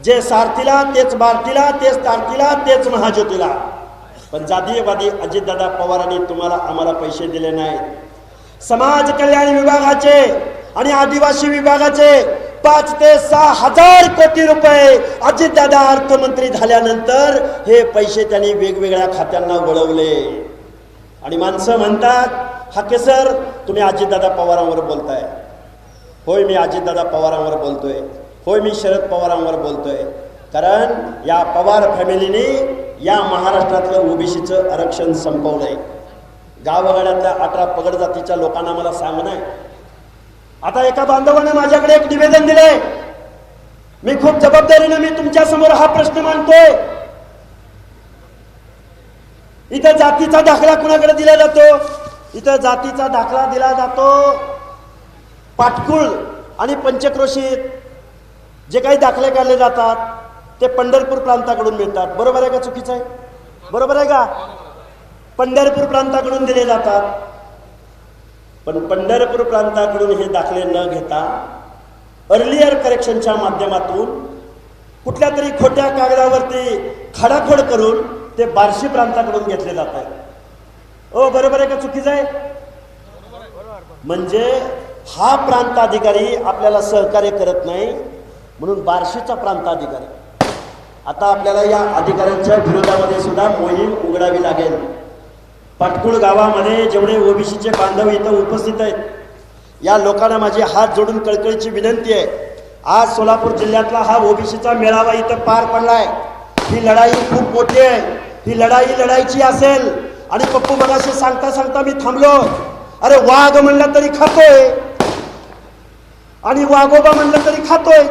जे सारथीला तेच बारतीला, तेच तारतीला, तेच महाज्योतीला. पण जातीयवादी अजितदादा पवारांनी तुम्हाला आम्हाला पैसे दिले नाहीत. समाज कल्याण विभागाचे आणि आदिवासी विभागाचे 5 ते 6 हजार कोटी रुपये अजितदादा अर्थमंत्री झाल्यानंतर हे पैसे त्यांनी वेगवेगळ्या खात्यांना वळवले. आणि माणसं म्हणतात, हाके सर तुम्ही अजितदादा पवारांवर बोलताय. होय, मी अजितदादा पवारांवर बोलतोय. होय, मी शरद पवारांवर बोलतोय. कारण या पवार फॅमिलीने या महाराष्ट्रातलं ओबीसीचं आरक्षण संपवलंय. गावगाड्यातल्या 18 पगड जातीच्या लोकांना मला सांगणं आहे. आता एका बांधवाने माझ्याकडे एक निवेदन दिलंय. मी खूप जबाबदारीने मी तुमच्या समोर हा प्रश्न मांडतोय. इथं जातीचा दाखला कुणाकडे दिला जातो? इथं जातीचा दाखला दिला जातो पाटकुळ आणि पंचक्रोशीत जे काही दाखले काढले जातात ते पंढरपूर प्रांताकडून मिळतात. बरोबर आहे का चुकीचं आहे? बरोबर आहे का? पंढरपूर प्रांताकडून दिले जातात. पण पंढरपूर प्रांताकडून हे दाखले न घेता अर्लियर करेक्शनच्या माध्यमातून कुठल्या तरी खोट्या कागदावरती खडाखोड करून ते बार्शी प्रांताकडून घेतले जात आहे. ओ बरोबर आहे का चुकीचं आहे? म्हणजे हा प्रांताधिकारी आपल्याला सहकार्य करत नाही म्हणून बार्शीचा प्रांताधिकारी. आता आपल्याला या अधिकाऱ्यांच्या विरोधामध्ये सुद्धा मोहीम उघडावी लागेल. पाटकुळ गावामध्ये जेवढे ओबीसीचे बांधव इथं उपस्थित आहेत या लोकांना माझी हात जोडून कळकळीची विनंती आहे. आज सोलापूर जिल्ह्यातला हा ओबीसीचा मेळावा इथं पार पडलाय. ही लढाई खूप मोठी आहे. ही लढाई लढायची असेल आणि पप्पू मगाशी सांगता सांगता मी थांबलो. अरे वाघ म्हणलं तरी खातोय आणि वाघोबा म्हणलं तरी खातोय.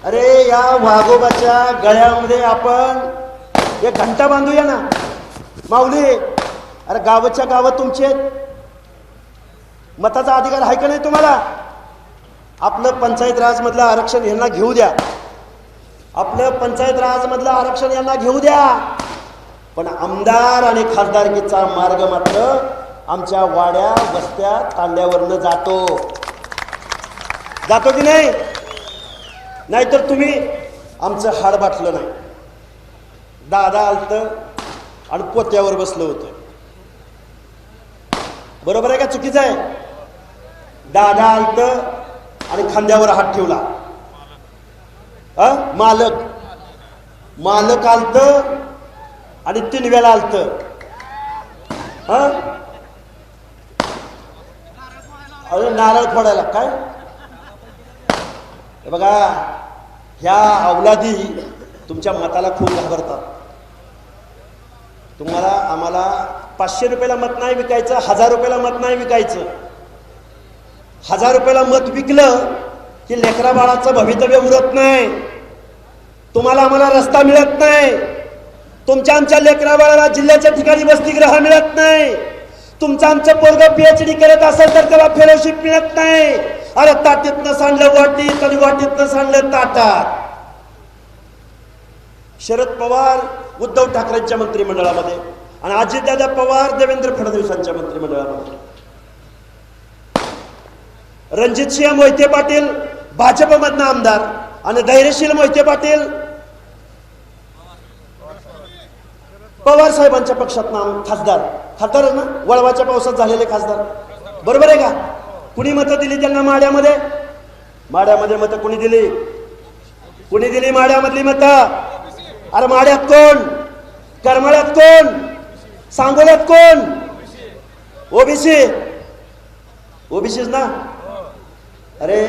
अरे या वाघोबाच्या गळ्यामध्ये आपण एक घंटा बांधूया ना माऊली. अरे गावाच्या गावात तुमचे मताचा अधिकार आहे का नाही तुम्हाला? आपलं पंचायत राज मधलं आरक्षण यांना घेऊ द्या. आपलं पंचायत राज मधलं आरक्षण यांना घेऊ द्या. पण आमदार आणि खासदारकीचा मार्ग मात्र आमच्या वाड्या वस्त्या तांड्यावरनं जातो की नाही? नाहीतर तुम्ही आमचं हाड बाटलं नाही. दादा आलत आणि पोत्यावर बसलं होतं. बरोबर आहे का चुकीचं आहे? दादा आलत आणि खांद्यावर हात ठेवला. मालक आलत आणि 3 वेळा आलत. अरे नारळ फोडायला काय? बघा ह्या अवलादी तुमच्या मताला खूप घाबरतात. तुम्हाला आम्हाला 500 रुपयाला मत नाही विकायचं, 1000 रुपयाला मत नाही विकायचं. 1000 रुपयाला मत विकलं की लेकरा बाळाचं भवितव्य उरत नाही. तुम्हाला आम्हाला रस्ता मिळत नाही. तुमच्या आमच्या लेकरा बाळाला जिल्ह्याच्या ठिकाणी वसतिगृह मिळत नाही. तुमचं आमचं पोरगं PhD करत असेल तर त्याला फेलोशिप मिळत नाही. अरे ताटीतनं सांडलं वाटीत आणि वाटीतनं सांडलं ताटात. शरद पवार उद्धव ठाकरेंच्या मंत्रिमंडळामध्ये आणि अजितदादा पवार देवेंद्र फडणवीसांच्या मंत्रिमंडळामध्ये. रणजितसिंह मोहिते पाटील भाजपमधनं आमदार आणि धैर्यशील मोहिते पाटील पवार साहेबांच्या पक्षात खासदार ना वळवाच्या पावसात झालेले खासदार. बरोबर आहे का? कुणी मतं दिली त्यांना माड्यामध्ये? माड्यामध्ये मतं कुणी दिली? कुणी दिली माड्यामधली मतं? अरे माड्यात कोण? करमाळ्यात कोण? सांगोल्यात कोण? ओबीसी. ओबीसीच ना. अरे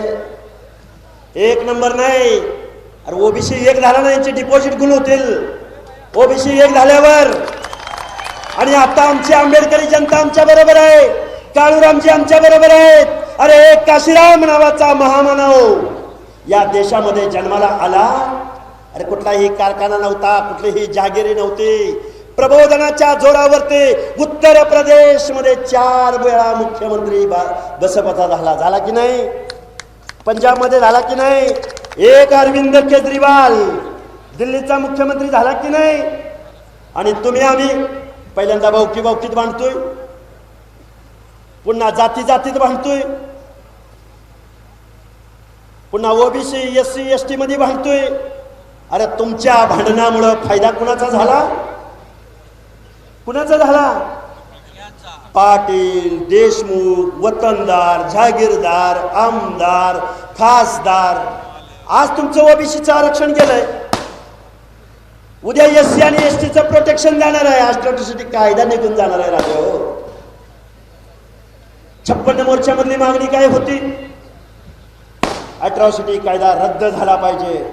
1 नंबर नाही. अरे ओबीसी 1 झाला ना यांचे डिपॉझिट गुल होतील. ओबीसी 1 झाल्यावर. आणि आता आमची आंबेडकरी जनता आमच्या बरोबर आहे. काळूरामजी आमच्या बरोबर आहेत. अरे एक काशीराम नावाचा महामानव या देशामध्ये जन्माला आला. अरे कुठलाही कारखाना नव्हता, कुठलीही जागिरी नव्हती. प्रबोधनाच्या जोरावरती उत्तर प्रदेश मध्ये 4 वेळा मुख्यमंत्री बसपाचा झाला की नाही? पंजाब मध्ये झाला की नाही? एक अरविंद केजरीवाल दिल्लीचा मुख्यमंत्री झाला की नाही? आणि तुम्ही आम्ही पहिल्यांदा भावकीत बांधतोय, पुन्हा जातीत बांधतोय, पुन्हा ओबीसी SC ST मध्ये बांधतोय. अरे तुमच्या भांडणामुळे फायदा कुणाचा झाला? कुणाचा झाला? पाटील, देशमुख, वतनदार, जागीरदार, आमदार, खासदार. आज तुमचं ओबीसीचं आरक्षण केलंय. उद्या SC आणि STचं प्रोटेक्शन जाणार आहे. अट्रॉसिटी कायदा निघून जाणार आहे. राजा हो, 56 मोर्चामधली मागणी काय होती? अट्रॉसिटी कायदा रद्द झाला पाहिजे.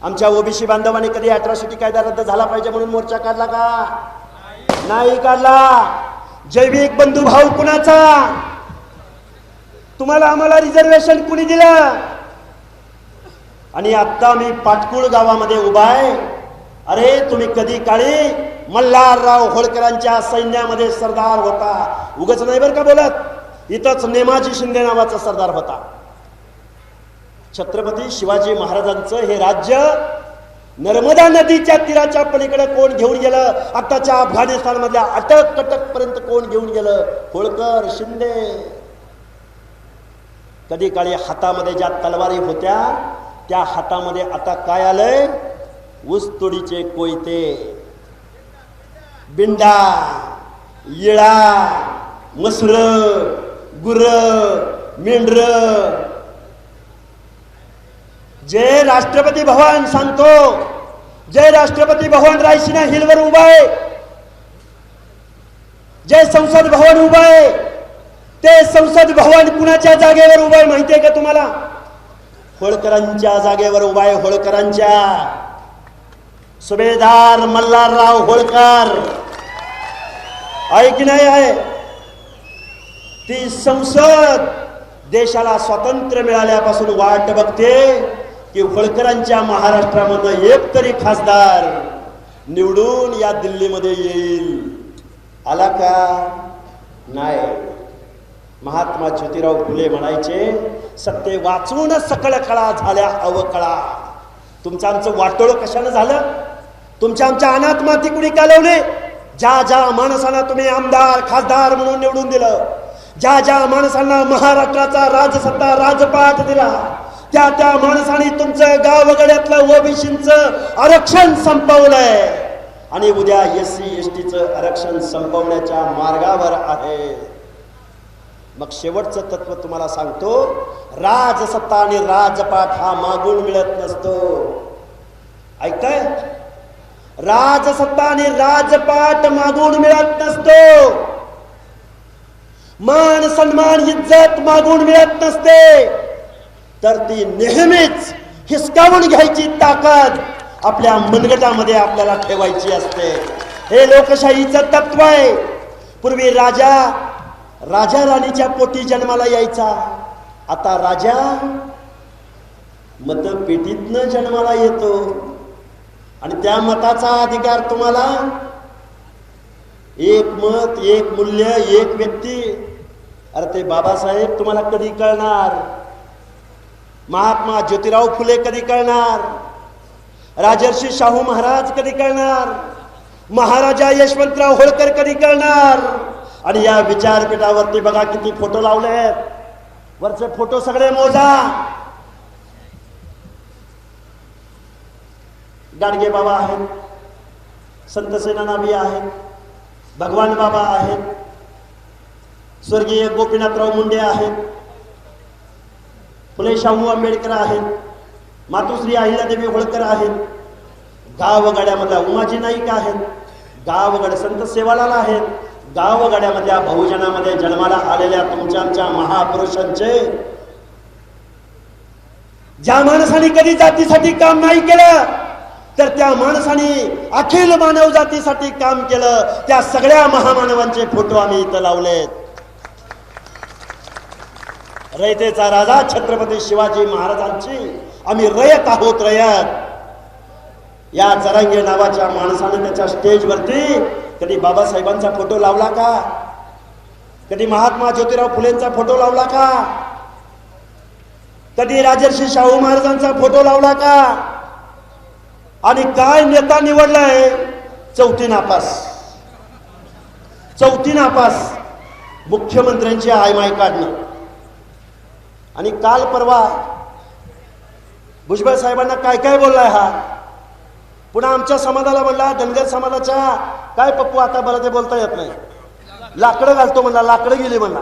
आमच्या ओबीसी बांधवांनी कधी अॅट्रॉसिटी कायदा रद्द झाला पाहिजे म्हणून मोर्चा काढला का? नाही काढला. जैविक बंधुभाव कुणाचा? तुम्हाला आम्हाला रिझर्वेशन कुणी दिलं? आणि आता मी पाटकुळ गावामध्ये उभा आहे. अरे तुम्ही कधी काळी मल्हारराव होळकरांच्या सैन्यामध्ये सरदार होता. उगाच नाही बरं का बोलत. इथंच नेमाजी शिंदे नावाचा सरदार होता. छत्रपती शिवाजी महाराजांचं हे राज्य नर्मदा नदीच्या तीराच्या पलीकडे कोण घेऊन गेलं? आताच्या अफगाणिस्तान मधल्या अटक कटक पर्यंत कोण घेऊन गेलं? होळकर, शिंदे. कधी काळी हातामध्ये ज्या तलवारी होत्या त्या हातामध्ये आता काय आलंय? ऊसतोडीचे कोयते, बिंडा, येळा, मसर, गुर, मेंढर. जे राष्ट्रपती भवन सांगतो, जे राष्ट्रपती भवन रायसीना हिलवर उभा आहे, जे संसद भवन उभं आहे, ते संसद भवन कुणाच्या जागेवर उभं आहे माहितीये का तुम्हाला? होळकरांच्या जागेवर उभा आहे. होळकरांच्या. सुभेदार मल्हारराव होळकर आहे की नाही आहे? ती संसद देशाला स्वातंत्र्य मिळाल्यापासून वाट बघते की होळकरांच्या महाराष्ट्रामधनं एक तरी खासदार निवडून या दिल्लीमध्ये येईल. आला का? नाही. महात्मा ज्योतिराव फुले म्हणायचे, सत्य वाचून सकळ कळा झाल्या अवकळा. तुमचं आमचं वाटोळ कशानं झालं? तुमच्या आमच्या अनाथ माती कुणी कालवले? ज्या ज्या माणसांना तुम्ही आमदार खासदार म्हणून निवडून दिलं, ज्या ज्या माणसांना महाराष्ट्राचा राजसत्ता राजपाट दिला, त्या त्या माणसांनी तुमचं गावगड्यातलं ओबीसीचं आरक्षण संपवलंय आणि उद्या एससी एसटीचं आरक्षण संपवण्याच्या मार्गावर आहे. मग शेवटचं तत्व तुम्हाला सांगतो, राजसत्ता आणि राजपाट हा मागून मिळत नसतो. ऐकताय? राजसत्ता आणि राजपाट मागून मिळत नसतो. मान सन्मान इज्जत मागून मिळत नसते, तर ती नेहमीच हिसकावून घ्यायची ताकद आपल्या मनगटामध्ये आपल्याला ठेवायची असते. हे लोकशाहीचं तत्व आहे. पूर्वी राजा राणीच्या पोटी जन्माला यायचा, आता राजा मतपेटीतनं जन्माला येतो आणि त्या मताचा अधिकार तुम्हाला. एक मत, एक मूल्य, एक व्यक्ती. अरे ते बाबासाहेब तुम्हाला कधी कळणार? महात्मा ज्योतिराव फुले कधी कळणार? राजर्षी शाहू महाराज कधी कळणार? महाराजा यशवंतराव होळकर कधी कळणार? आणि या विचारपीठावरती बघा किती फोटो लावलेत. वरचे फोटो सगळे मोजा. गाडगे बाबा आहेत, संत सेनानाभी आहेत, भगवान बाबा आहेत, स्वर्गीय गोपीनाथराव मुंडे आहेत, फुले शाहू आंबेडकर आहेत, मातोश्री अहिल्यादेवी होळकर आहेत, गावगाड्यामधल्या उमाजी नाईक आहेत, गावगड संत सेवालाल आहेत, गावगाड्यामधल्या बहुजनामध्ये जन्माला आलेल्या तुमच्या आमच्या महापुरुषांचे. ज्या माणसाने कधी जातीसाठी काम नाही केलं, तर त्या माणसाने अखिल मानव जातीसाठी काम केलं. त्या सगळ्या महामानवांचे फोटो आम्ही इथं लावलेत. रयतेचा राजा छत्रपती शिवाजी महाराजांची आम्ही रयत आहोत. रयत. या जरांगे नावाच्या माणसाने त्याच्या स्टेजवरती कधी बाबासाहेबांचा फोटो लावला का? कधी महात्मा ज्योतिराव फुलेंचा फोटो लावला का? कधी राजर्षी शाहू महाराजांचा फोटो लावला का? आणि काय नेता निवडलाय? चौथी नापास. चौथी नापास. मुख्यमंत्र्यांची आयमाय काढणं. आणि काल परवा भुजबळ साहेबांना काय काय बोललाय हा? पुन्हा आमच्या समाजाला म्हणला, धनगर समाजाच्या काय पप्पू आता बरं ते बोलता येत नाही, लाकडं घालतो म्हणला, लाकडं गेली म्हणला.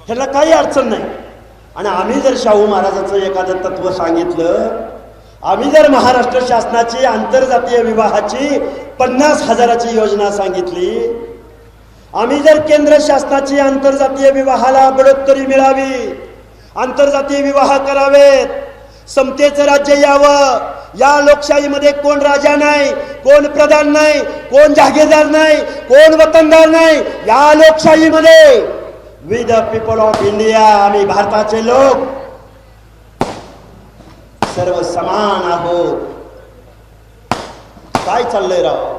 ह्याला काही अडचण नाही. आणि आम्ही जर शाहू महाराजांचं एखादं तत्व सांगितलं, आम्ही जर महाराष्ट्र शासनाची आंतरजातीय विवाहाची 50,000ची योजना सांगितली, आम्ही जर केंद्र शासनाची आंतरजातीय विवाहाला बढोत्तरी मिळावी, आंतरजातीय विवाह करावेत, समतेचं राज्य यावं, या लोकशाहीमध्ये कोण राजा नाही, कोण प्रधान नाही, कोण जहागीरदार नाही, कोण वतनदार नाही. या लोकशाहीमध्ये we the people of India, आम्ही भारताचे लोक सर्व समान आहोत. काय चाललंय राव?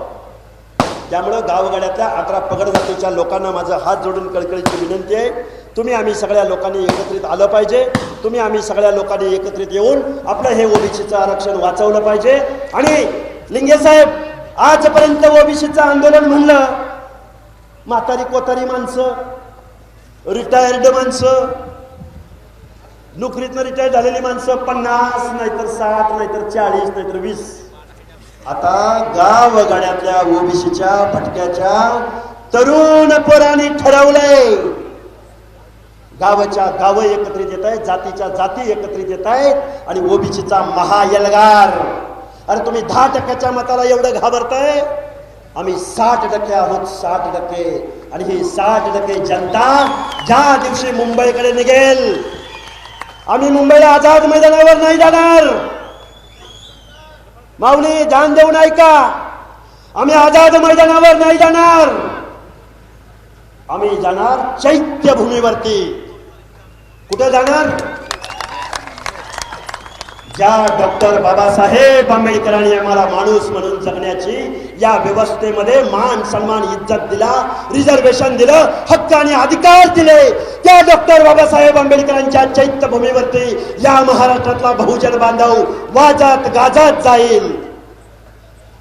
त्यामुळं गावगाड्यातल्या 11 पगड जातीच्या लोकांना माझं हात जोडून कळकळीची विनंती आहे, तुम्ही आम्ही सगळ्या लोकांनी एकत्रित आलं पाहिजे. तुम्ही आम्ही सगळ्या लोकांनी एकत्रित येऊन आपलं हे ओबीसीचं आरक्षण वाचवलं पाहिजे. आणि लिंगे साहेब, आजपर्यंत ओबीसीचं आंदोलन म्हणलं म्हातारी कोतारी माणसं, रिटायर्ड माणसं, नोकरीतनं रिटायर झालेली माणसं 50, नाहीतर 60, नाहीतर 40, नाहीतर 20. आता गावगाड्यातल्या ओबीसीच्या भटक्याच्या तरुण पोरांनी ठरवलंय, गावाच्या गाव एकत्रित येत आहेत, जातीच्या जाती एकत्रित येत आहेत आणि ओबीसीचा महायलगार. अरे तुम्ही 10% मताला एवढं घाबरताय, आम्ही 60% आहोत, 60%. आणि ही 60% जनता ज्या दिवशी मुंबईकडे निघेल, आम्ही मुंबईला आझाद मैदानावर नाही जाणार. माऊली ध्यान देऊन ऐका, आम्ही आझाद मैदानावर नाही जाणार, आम्ही जाणार चैत्यभूमीवरती. कुठे जाणार? ज्या डॉक्टर बाबासाहेब आंबेडकरांनी आम्हाला माणूस म्हणून जगण्याची या व्यवस्थेमध्ये मान सन्मान इज्जत दिला, रिझर्वेशन दिलं, हक्क आणि अधिकार दिले, त्या डॉक्टर बाबासाहेब आंबेडकरांच्या चैत्यभूमीवरती या महाराष्ट्रातला बहुजन बांधव वाजत गाजत जाईल.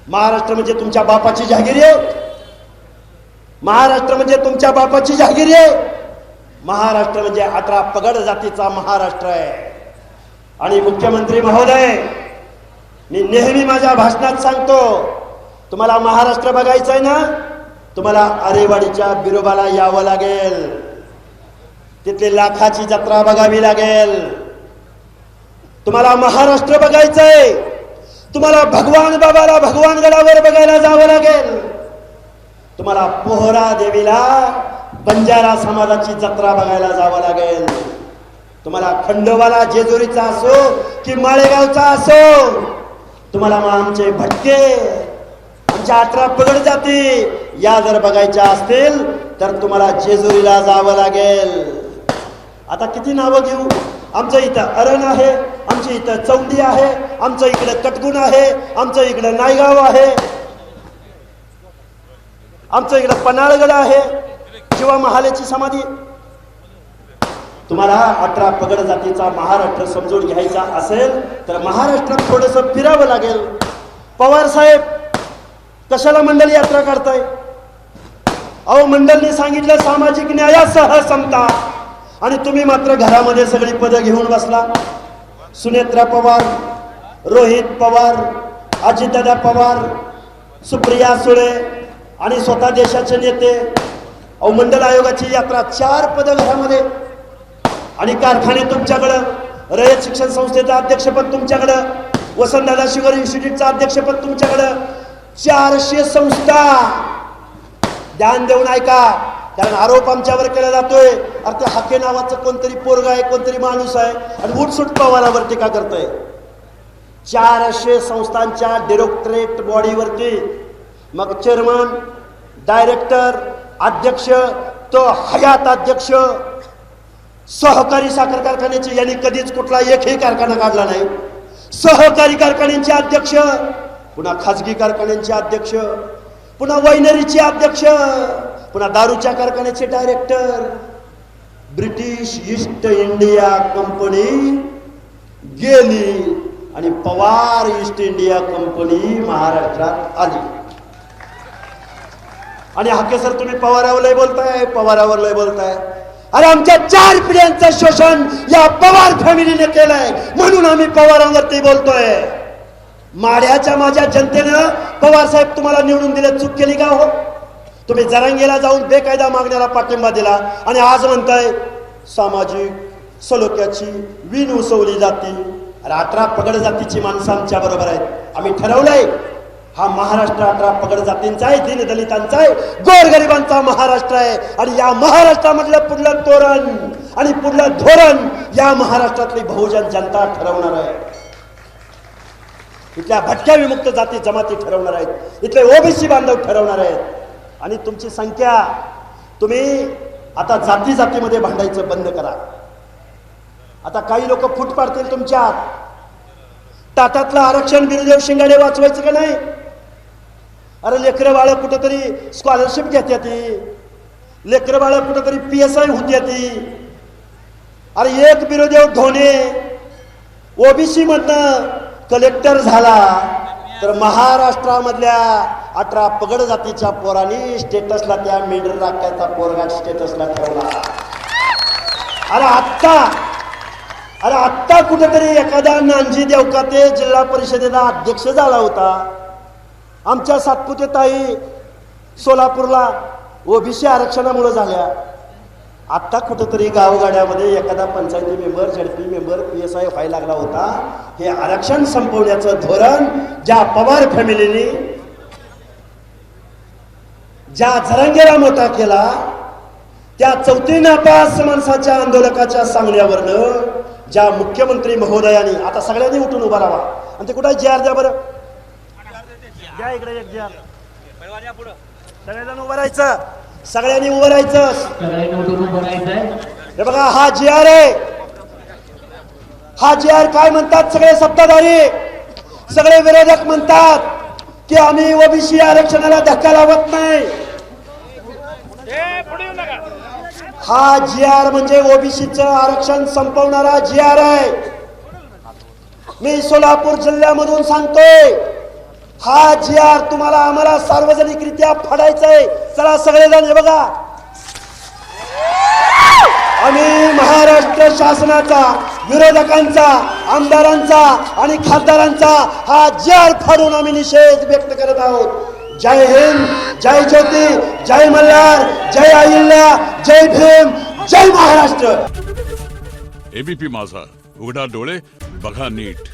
महाराष्ट्र म्हणजे तुमच्या बापाची जहागिरी आहे, महाराष्ट्र म्हणजे तुमच्या बापाची जहागिरी आहे, महाराष्ट्र म्हणजे 18 पगड जातीचा महाराष्ट्र आहे. आणि मुख्यमंत्री महोदय, मी नेहमी माझ्या भाषणात सांगतो, तुम्हाला महाराष्ट्र बघायचंय ना, तुम्हाला आरेवाडीच्या बिरोबाला यावं लागेल, तिथली लाखाची जत्रा बघावी लागेल. तुम्हाला महाराष्ट्र बघायचंय, तुम्हाला भगवान बाबाला भगवानगडावर बघायला जावं लागेल. तुम्हाला पोहरा देवीला बंजारा समाजाची जत्रा बघायला जावं लागेल. तुम्हाला खंडोबाला जेजुरीचा असो की माळेगावचा असो, तुम्हाला आमचे भटके, आमच्या 18 पगड जाती या जर बघायच्या असतील तर तुम्हाला जेजुरीला जावं लागेल. आता किती नावं घेऊ? आमचं इथं अरण आहे, आमची इथं चौंडी आहे, आमचं इकडं कटगुण आहे, आमचं इकडं नायगाव आहे, आमचं इकडं पन्हाळगड आहे, शिवा महालेची समाधी. तुम्हाला 18 पगड जातीचा महाराष्ट्र समजून घ्यायचा असेल तर महाराष्ट्रात थोडंसं फिरावं लागेल. पवार साहेब कशाला मंडल यात्रा काढताय? अहो, मंडलने सांगितलं सामाजिक न्यायासह समता, आणि तुम्ही मात्र घरामध्ये सगळी पदं घेऊन बसला. सुनेत्रा पवार, रोहित पवार, अजितदादा पवार, सुप्रिया सुळे आणि स्वतः देशाचे नेते. अहो, मंडल आयोगाची यात्रा 4 पदं घरामध्ये, आणि कारखाने तुमच्याकडं, रयत शिक्षण संस्थेचं अध्यक्षपद तुमच्याकडं, वसंतदादा शुगर इन्स्टिट्यूटचं अध्यक्षपद तुमच्याकडं, 400 संस्था. ध्यान देऊन ऐका, कारण आरोप आमच्यावर केला जातोय, अरे ते हाके नावाचं कोणतरी पोरग आहे, कोणतरी माणूस आहे आणि उठसूट पवारावर टीका करतोय. 400 संस्थांच्या डायरेक्टरेट बॉडीवरती, मग चेअरमन, डायरेक्टर, अध्यक्ष, तो हयात अध्यक्ष. सहकारी साखर कारखान्याचे यांनी कधीच कुठला एकही कारखाना काढला नाही. सहकारी कारखान्यांचे अध्यक्ष, पुन्हा खाजगी कारखान्यांचे अध्यक्ष, पुन्हा वायनरीचे अध्यक्ष, पुन्हा दारूच्या कारखान्याचे director. British east India company गेली आणि पवार ईस्ट इंडिया कंपनी महाराष्ट्रात आली. आणि हाके सर, तुम्ही पवारावर लय बोलताय, पवारावर लय बोलताय. अरे आमच्या 4 पिढ्यांचं शोषण या पवार फॅमिलीने केलंय, म्हणून आम्ही पवारांवरती बोलतोय. माढ्याच्या माझ्या जनतेनं पवार साहेब तुम्हाला निवडून दिले, चूक केली का हो? तुम्ही जरांगेला जाऊन बेकायदा मागण्याला पाठिंबा दिला आणि आज म्हणताय सामाजिक सलोख्याची वीण उसवली जाते. अरे 18 पगड जातीची माणसं आमच्या बरोबर आहेत. आम्ही ठरवलंय, हा महाराष्ट्र 18 पगड जातींचा आहे, दीनदलितांचा आहे, गोरगरिबांचा महाराष्ट्र आहे. आणि या महाराष्ट्रामधलं पुढलं तोरण आणि पुढलं धोरण या महाराष्ट्रातली बहुजन जनता ठरवणार आहे. इथल्या भटक्या विमुक्त जाती जमाती ठरवणार आहेत, इथले ओबीसी बांधव ठरवणार आहेत. आणि तुमची संख्या, तुम्ही आता जाती जातीमध्ये भांडायचं बंद करा. आता काही लोक फूट पाडतील तुमच्यात. टाटातलं आरक्षण बिरुदेव शिंगाडे वाचवायचं का नाही? अरे लेकरं बाळ कुठंतरी स्कॉलरशिप घेत्या ती, लेकरं बाळ कुठंतरी PSI होत्या ती. अरे एक बिरुदेव ढोणे ओबीसी मधनं कलेक्टर झाला, तर महाराष्ट्रामधल्या 18 पगड जातीच्या पोरांनी स्टेटसला त्या मेंढर राखायचा पोरगा स्टेटसला ठेवला. अरे आत्ता कुठेतरी एखादा नांजी देवकाते जिल्हा परिषदेचा अध्यक्ष झाला होता. आमच्या सातपुते ताई सोलापूरला ओबीसी आरक्षणामुळे झाल्या. आत्ता कुठेतरी गावगाड्यामध्ये एखादा पंचायती मेंबर, झडपी मेंबर, PSI व्हायला लागला होता. हे आरक्षण संपवण्याचं धोरण ज्या पवार फॅमिलीने, ज्या झरंगेला मोठा केला, त्या चौथी नापास माणसाच्या आंदोलकाच्या सांगण्यावरनं ज्या मुख्यमंत्री महोदयांनी, आता सगळ्यांनी उठून उभा राहा. आणि ते कुठे JR द्या बरं, द्या इकडे एक JR. सगळेजण उभं राहायचं, सगळ्यांनी उभं राहायचं. हे बघा हा JR आहे. हा JR काय म्हणतात सगळे सत्ताधारी, सगळे विरोधक म्हणतात की आम्ही ओबीसी आरक्षणाला धक्का लावत नाही. हा JR म्हणजे ओबीसीचं आरक्षण संपवणारा JR आहे. मी सोलापूर जिल्ह्यामधून सांगतोय, हा JR तुम्हाला आम्हाला सार्वजनिकरित्या फाडायचंय. चला सगळेजण हे बघा, आम्ही महाराष्ट्र शासनाचा, विरोधकांचा, आमदारांचा आणि खासदारांचा हा JR फाडून आम्ही निषेध व्यक्त करत आहोत. जय हिंद, जय ज्योती, जय मल्हार, जय अहिल्या, जय भीम, जय महाराष्ट्र. ABP माझा, उघडा डोळे बघा नीट.